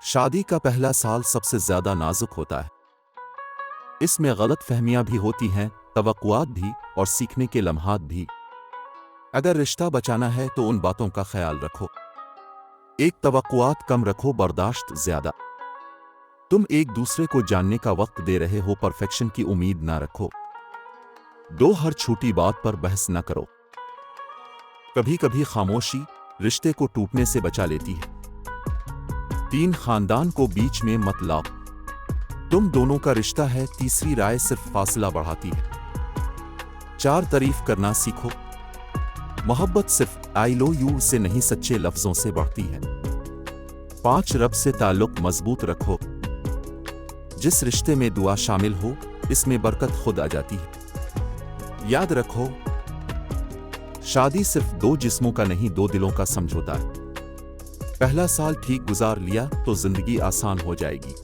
शादी का पहला साल सबसे ज्यादा नाजुक होता है। इसमें गलत फहमियां भी होती हैं, तवक्कुआत भी और सीखने के लम्हात भी। अगर रिश्ता बचाना है तो उन बातों का ख्याल रखो। एक, तवक्कुआत कम रखो, बर्दाश्त ज्यादा। तुम एक दूसरे को जानने का वक्त दे रहे हो, परफेक्शन की उम्मीद ना रखो। दो, हर छोटी बात पर बहस न करो। कभी कभी खामोशी रिश्ते को टूटने से बचा लेती है। तीन, खानदान को बीच में मत लाओ। तुम दोनों का रिश्ता है, तीसरी राय सिर्फ फासला बढ़ाती है। चार, तारीफ करना सीखो। मोहब्बत सिर्फ आई लो यू से नहीं, सच्चे लफ्जों से बढ़ती है। पांच, रब से ताल्लुक मजबूत रखो। जिस रिश्ते में दुआ शामिल हो, इसमें बरकत खुद आ जाती है। याद रखो, शादी सिर्फ दो जिस्मों का नहीं, दो दिलों का समझौता है। पहला साल ठीक गुजार लिया तो जिंदगी आसान हो जाएगी।